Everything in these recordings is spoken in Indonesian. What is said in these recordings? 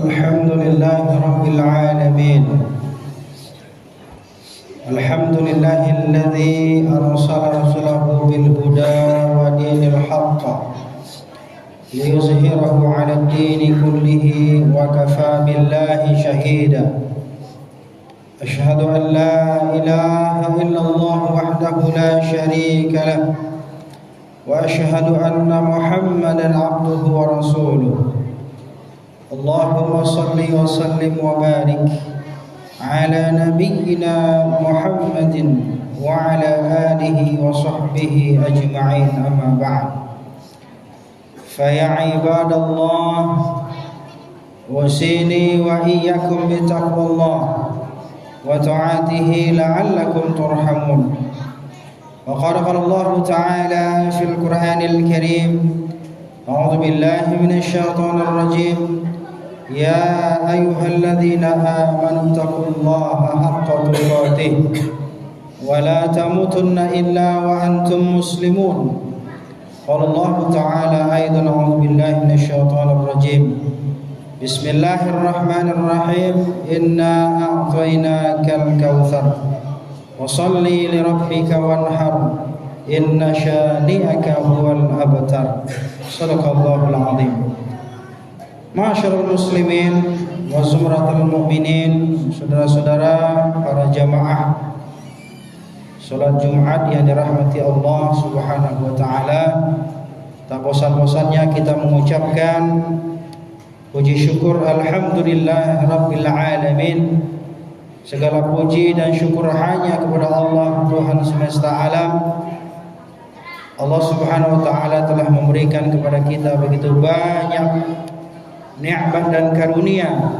الحمد لله رب العالمين. الحمد لله الذي أرسل رسوله بالهدى ودين الحق ليظهره على الدين كله وكفى بالله شهيدا. أشهد أن لا إله إلا الله وحده لا شريك له وأشهد أن محمدا عبده ورسوله. اللهم صل وسلم وبارك على نبينا محمد وعلى آله وصحبه أجمعين، أما بعد. فيا عباد الله، أوصيني وإياكم بتقوى الله وطاعته لعلكم ترحمون. وقال الله تعالى في القرآن الكريم: أعوذ بالله من الشيطان الرجيم، يا أيها الذين آمنوا اتقوا الله حق تقاته ولا تموتن إلا وأنتم مسلمون. قال الله تعالى أيضا: أعوذ بالله من الشيطان الرجيم، بسم الله الرحمن الرحيم، إنا أعطيناك الكوثر وصلي لربك وانحر إن شانئك هو الأبتر. صدق الله العظيم. Ma'asyiral muslimin wa zumratul mu'minin, saudara-saudara para jamaah salat Jumat yang dirahmati Allah Subhanahu wa taala, tak bosan-bosannya kita mengucapkan puji syukur alhamdulillah rabbil alamin. Segala puji dan syukur hanya kepada Allah, Tuhan semesta alam. Allah Subhanahu wa taala telah memberikan kepada kita begitu banyak nikmat dan karunia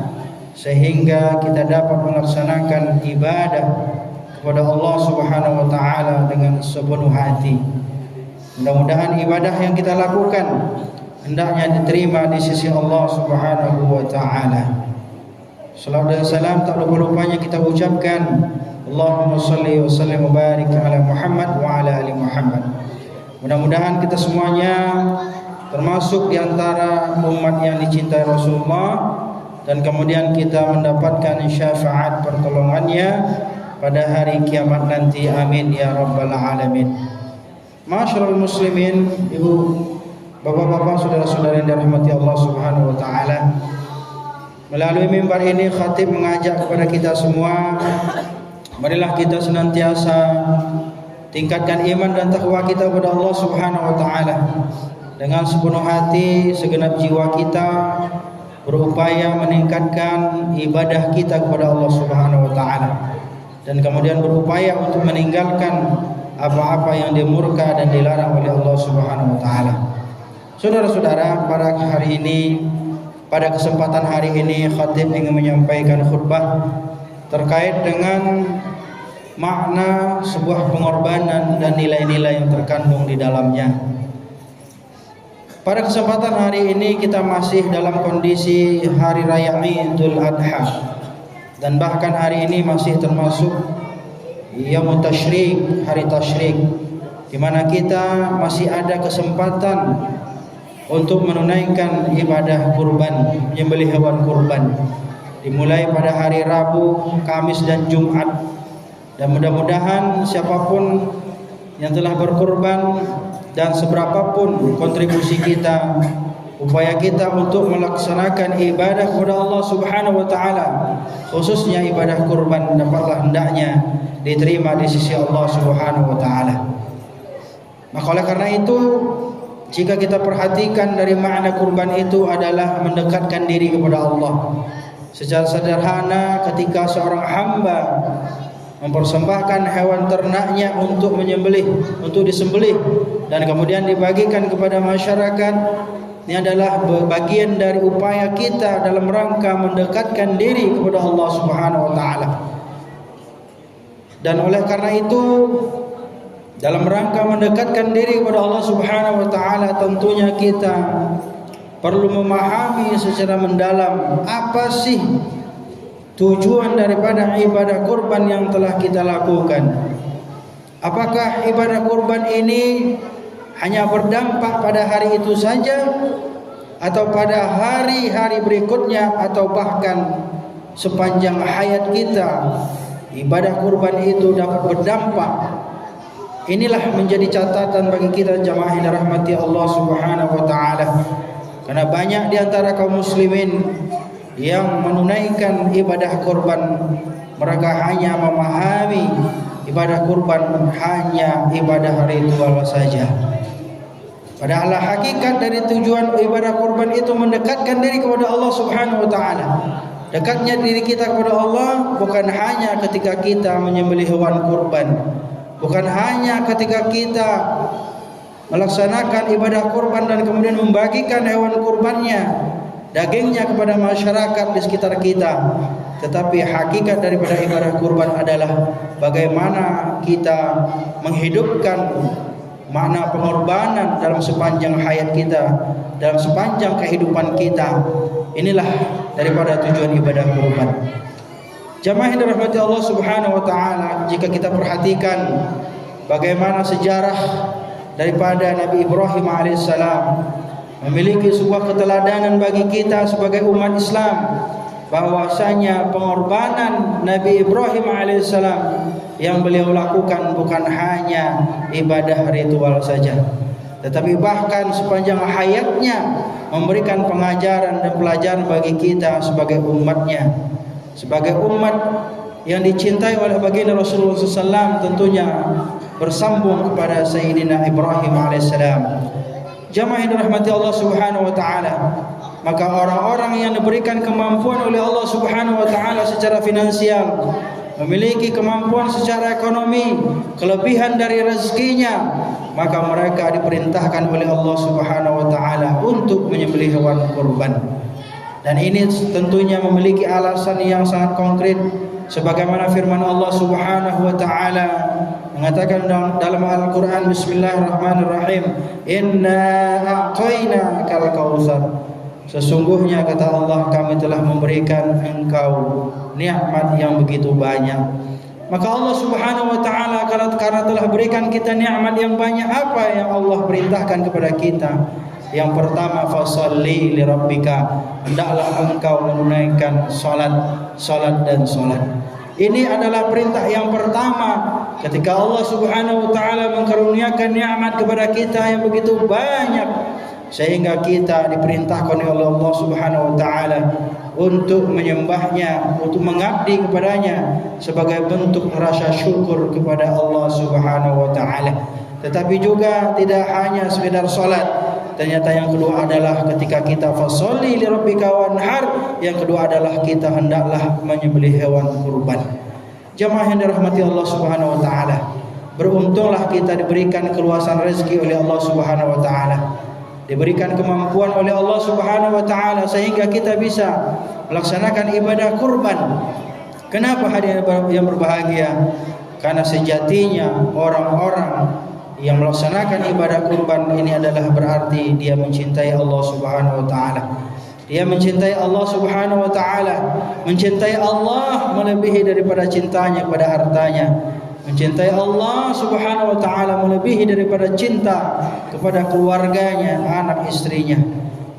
sehingga kita dapat melaksanakan ibadah kepada Allah Subhanahu wa taala dengan sepenuh hati. Mudah-mudahan ibadah yang kita lakukan hendaknya diterima di sisi Allah Subhanahu wa taala. Salawat dan salam tak lupa-lupanya kita ucapkan Allahumma salli wa sallim wa barik ala Muhammad wa ala ali Muhammad. Mudah-mudahan kita semuanya termasuk di antara umat yang dicintai Rasulullah dan kemudian kita mendapatkan syafaat pertolongannya pada hari kiamat nanti. Amin ya rabbal alamin. Ma'asyiral muslimin, ibu, bapak-bapak, saudara-saudara yang dirahmati Allah Subhanahu wa taala, melalui mimbar ini khatib mengajak kepada kita semua, marilah kita senantiasa tingkatkan iman dan takwa kita kepada Allah Subhanahu wa taala. Dengan sepenuh hati, segenap jiwa kita berupaya meningkatkan ibadah kita kepada Allah Subhanahu wa taala, dan kemudian berupaya untuk meninggalkan apa-apa yang dimurka dan dilarang oleh Allah Subhanahu wa taala. Saudara-saudara, pada kesempatan hari ini khatib ingin menyampaikan khutbah terkait dengan makna sebuah pengorbanan dan nilai-nilai yang terkandung di dalamnya. Pada kesempatan hari ini kita masih dalam kondisi hari raya Idul Adha, dan bahkan hari ini masih termasuk Yaumut Tasyrik, hari tasyrik, di mana kita masih ada kesempatan untuk menunaikan ibadah kurban, menyembelih hewan kurban, dimulai pada hari Rabu, Kamis dan Jumat. Dan mudah-mudahan siapapun yang telah berkurban dan seberapapun kontribusi kita, upaya kita untuk melaksanakan ibadah kepada Allah Subhanahu wa taala, khususnya ibadah kurban, dapatlah hendaknya diterima di sisi Allah Subhanahu wa taala. Maka oleh karena itu, jika kita perhatikan dari makna kurban itu adalah mendekatkan diri kepada Allah. Secara sederhana, ketika seorang hamba mempersembahkan hewan ternaknya untuk disembelih dan kemudian dibagikan kepada masyarakat, ini adalah bagian dari upaya kita dalam rangka mendekatkan diri kepada Allah Subhanahu wa taala. Dan oleh karena itu, dalam rangka mendekatkan diri kepada Allah Subhanahu wa taala, tentunya kita perlu memahami secara mendalam apa sih tujuan daripada ibadah kurban yang telah kita lakukan. Apakah ibadah kurban ini hanya berdampak pada hari itu saja, atau pada hari-hari berikutnya, atau bahkan sepanjang hayat kita, ibadah kurban itu dapat berdampak. Inilah menjadi catatan bagi kita jamaah yang dirahmati Allah Subhanahu wa taala. Karena banyak di antara kaum muslimin yang menunaikan ibadah kurban, mereka hanya memahami ibadah kurban hanya ibadah ritual saja. Padahal hakikat dari tujuan ibadah kurban itu mendekatkan diri kepada Allah Subhanahu wa taala. Dekatnya diri kita kepada Allah bukan hanya ketika kita menyembelih hewan kurban, bukan hanya ketika kita melaksanakan ibadah kurban dan kemudian membagikan hewan kurbannya, dagingnya kepada masyarakat di sekitar kita. Tetapi hakikat daripada ibadah kurban adalah bagaimana kita menghidupkan makna pengorbanan dalam sepanjang hayat kita, dalam sepanjang kehidupan kita. Inilah daripada tujuan ibadah kurban. Jamaah yang dirahmati Allah Subhanahu wa taala, jika kita perhatikan bagaimana sejarah daripada Nabi Ibrahim alaihissalam, memiliki sebuah keteladanan bagi kita sebagai umat Islam, bahwasanya pengorbanan Nabi Ibrahim alaihissalam yang beliau lakukan bukan hanya ibadah ritual saja, tetapi bahkan sepanjang hayatnya memberikan pengajaran dan pelajaran bagi kita sebagai umatnya, sebagai umat yang dicintai oleh baginda Rasulullah SAW, tentunya bersambung kepada Sayyidina Ibrahim alaihissalam. Jamaah yang dirahmati Allah Subhanahu wa taala, maka orang-orang yang diberikan kemampuan oleh Allah Subhanahu wa taala secara finansial, memiliki kemampuan secara ekonomi, kelebihan dari rezekinya, maka mereka diperintahkan oleh Allah Subhanahu wa taala untuk menyembelih hewan kurban. Dan ini tentunya memiliki alasan yang sangat konkret, sebagaimana firman Allah Subhanahu wa taala mengatakan dalam Al-Qur'an, bismillahirrahmanirrahim, inna a'tainakal kautsar, sesungguhnya kata Allah, kami telah memberikan engkau nikmat yang begitu banyak. Maka Allah Subhanahu wa taala karena telah berikan kita nikmat yang banyak, apa yang Allah perintahkan kepada kita? Yang pertama, fasholli li rabbika, hendaklah engkau menunaikan salat dan salat. Ini adalah perintah yang pertama ketika Allah Subhanahu wa taala mengkaruniakan nikmat kepada kita yang begitu banyak, sehingga kita diperintahkan oleh Allah Subhanahu wa taala untuk menyembahnya, untuk mengabdi kepadanya sebagai bentuk rasa syukur kepada Allah Subhanahu wa taala. Tetapi juga tidak hanya sekedar salat, ternyata yang kedua adalah ketika kita fasholli li rabbika wanhar, yang kedua adalah kita hendaklah menyembelih hewan kurban. Jamaah yang dirahmati Allah Subhanahu wa taala, beruntunglah kita diberikan keluasan rezeki oleh Allah Subhanahu wa taala, diberikan kemampuan oleh Allah Subhanahu wa taala sehingga kita bisa melaksanakan ibadah kurban. Kenapa hadirin yang berbahagia? Karena sejatinya orang-orang yang melaksanakan ibadah kurban ini adalah berarti dia mencintai Allah Subhanahu wa taala. Dia mencintai Allah Subhanahu wa taala, mencintai Allah melebihi daripada cintanya kepada hartanya, mencintai Allah Subhanahu wa taala melebihi daripada cinta kepada keluarganya, anak istrinya.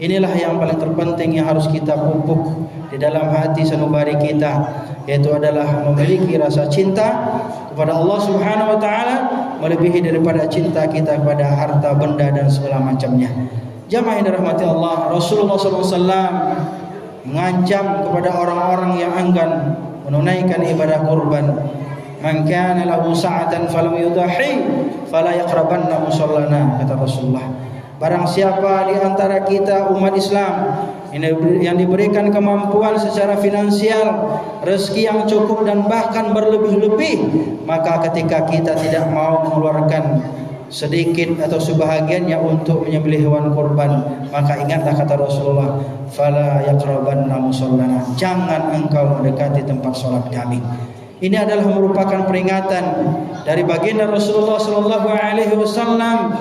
Inilah yang paling terpenting yang harus kita pupuk di dalam hati sanubari kita, yaitu adalah memiliki rasa cinta kepada Allah Subhanahu wa taala melebihi daripada cinta kita kepada harta benda dan segala macamnya. Jamaah yang dirahmati Allah, Rasulullah SAW mengancam kepada orang-orang yang enggan menunaikan ibadah kurban, man kana lahu sa'atan falam yudahi fala yaqrabanna musallana, kata Rasulullah. Barang siapa di antara kita umat Islam yang diberikan kemampuan secara finansial, rezeki yang cukup dan bahkan berlebih-lebih, maka ketika kita tidak mau mengeluarkan sedikit atau sebahagiannya untuk menyembelih hewan kurban, maka ingatlah kata Rasulullah, fala yaqrabanna musallana, jangan engkau mendekati tempat salat kami. Ini adalah merupakan peringatan dari baginda Rasulullah sallallahu alaihi wasallam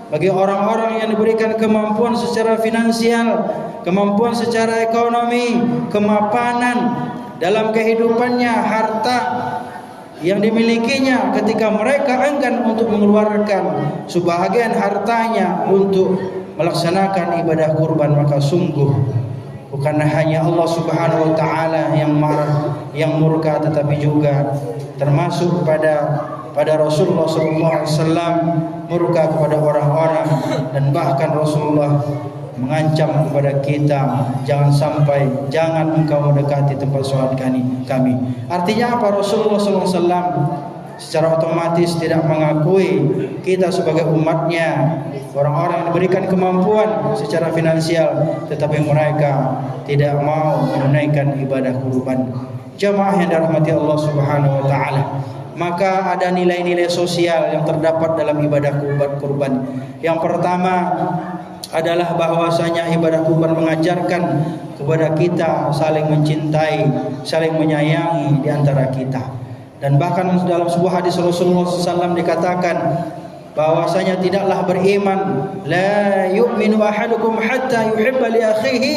bagi orang-orang yang diberikan kemampuan secara finansial, kemampuan secara ekonomi, kemapanan dalam kehidupannya, harta yang dimilikinya, ketika mereka enggan untuk mengeluarkan sebahagian hartanya untuk melaksanakan ibadah kurban, maka sungguh bukan hanya Allah Subhanahu wa taala yang marah, yang murka, tetapi juga termasuk pada Rasulullah sallallahu alaihi wasallam murka kepada orang-orang, dan bahkan Rasulullah mengancam kepada kita, jangan engkau mendekati tempat sholat kami. Artinya apa? Rasulullah sallallahu alaihi wasallam secara otomatis tidak mengakui kita sebagai umatnya, orang-orang yang diberikan kemampuan secara finansial, tetapi mereka tidak mau menunaikan ibadah kurban. Jamaah yang dirahmati Allah Subhanahu wa taala, maka ada nilai-nilai sosial yang terdapat dalam ibadah kurban. Yang pertama adalah bahwasanya ibadah kurban mengajarkan kepada kita saling mencintai, saling menyayangi di antara kita. Dan bahkan dalam sebuah hadis Rasulullah SAW dikatakan bahwasanya tidaklah beriman, la yu'minu ahadukum hatta yuhibba li akhihi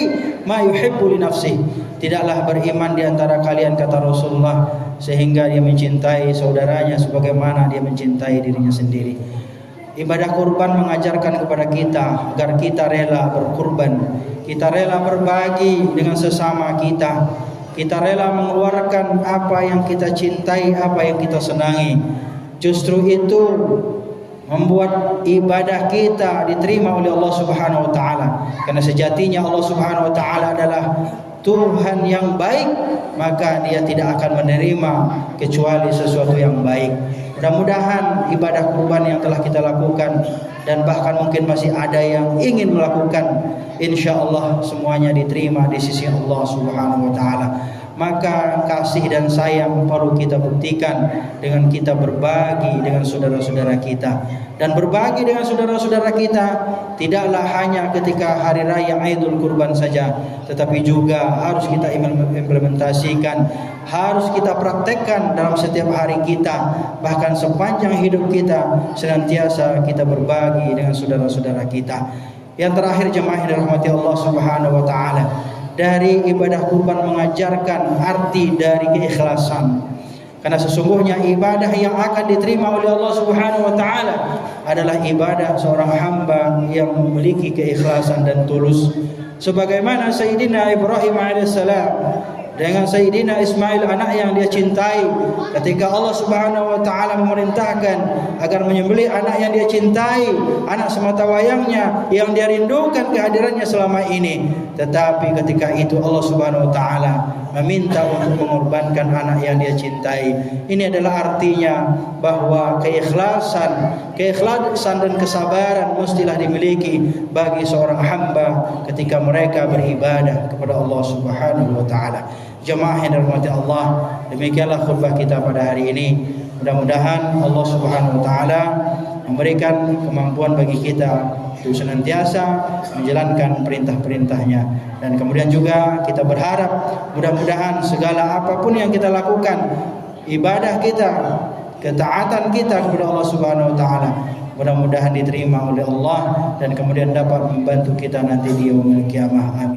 ma yuhibbu li nafsihi. Tidaklah beriman di antara kalian, kata Rasulullah, sehingga dia mencintai saudaranya sebagaimana dia mencintai dirinya sendiri. Ibadah kurban mengajarkan kepada kita agar kita rela berkurban, kita rela berbagi dengan sesama kita, kita rela mengeluarkan apa yang kita cintai, apa yang kita senangi. Justru itu membuat ibadah kita diterima oleh Allah Subhanahu wa taala. Karena sejatinya Allah Subhanahu wa taala adalah Tuhan yang baik, maka Dia tidak akan menerima kecuali sesuatu yang baik. Mudah-mudahan ibadah kurban yang telah kita lakukan, dan bahkan mungkin masih ada yang ingin melakukan, insya Allah semuanya diterima di sisi Allah Subhanahu wa taala. Maka kasih dan sayang perlu kita buktikan dengan kita berbagi dengan saudara-saudara kita. Dan berbagi dengan saudara-saudara kita tidaklah hanya ketika hari raya Idul Kurban saja, tetapi juga harus kita implementasikan, harus kita praktekkan dalam setiap hari kita, bahkan sepanjang hidup kita senantiasa kita berbagi dengan saudara-saudara kita. Yang terakhir, jemaah yang dirahmati Allah Subhanahu wa taala, dari ibadah kurban mengajarkan arti dari keikhlasan. Karena sesungguhnya ibadah yang akan diterima oleh Allah Subhanahu wa taala adalah ibadah seorang hamba yang memiliki keikhlasan dan tulus. Sebagaimana Sayyidina Ibrahim alaihissalam dengan Sayyidina Ismail, anak yang dia cintai, ketika Allah Subhanahu wa taala memerintahkan agar menyembelih anak yang dia cintai, anak semata wayangnya yang dia rindukan kehadirannya selama ini, tetapi ketika itu Allah Subhanahu wa taala meminta untuk mengorbankan anak yang dia cintai. Ini adalah artinya bahwa keikhlasan dan kesabaran mestilah dimiliki bagi seorang hamba ketika mereka beribadah kepada Allah Subhanahu wa taala. Jemaah yang dirahmati Allah, demikianlah khutbah kita pada hari ini. Mudah-mudahan Allah Subhanahu wa taala memberikan kemampuan bagi kita untuk senantiasa menjalankan perintah-perintahnya, dan kemudian juga kita berharap mudah-mudahan segala apapun yang kita lakukan, ibadah kita, ketaatan kita kepada Allah Subhanahu wa taala, mudah-mudahan diterima oleh Allah dan kemudian dapat membantu kita nanti di yaumul qiyamah. Amin.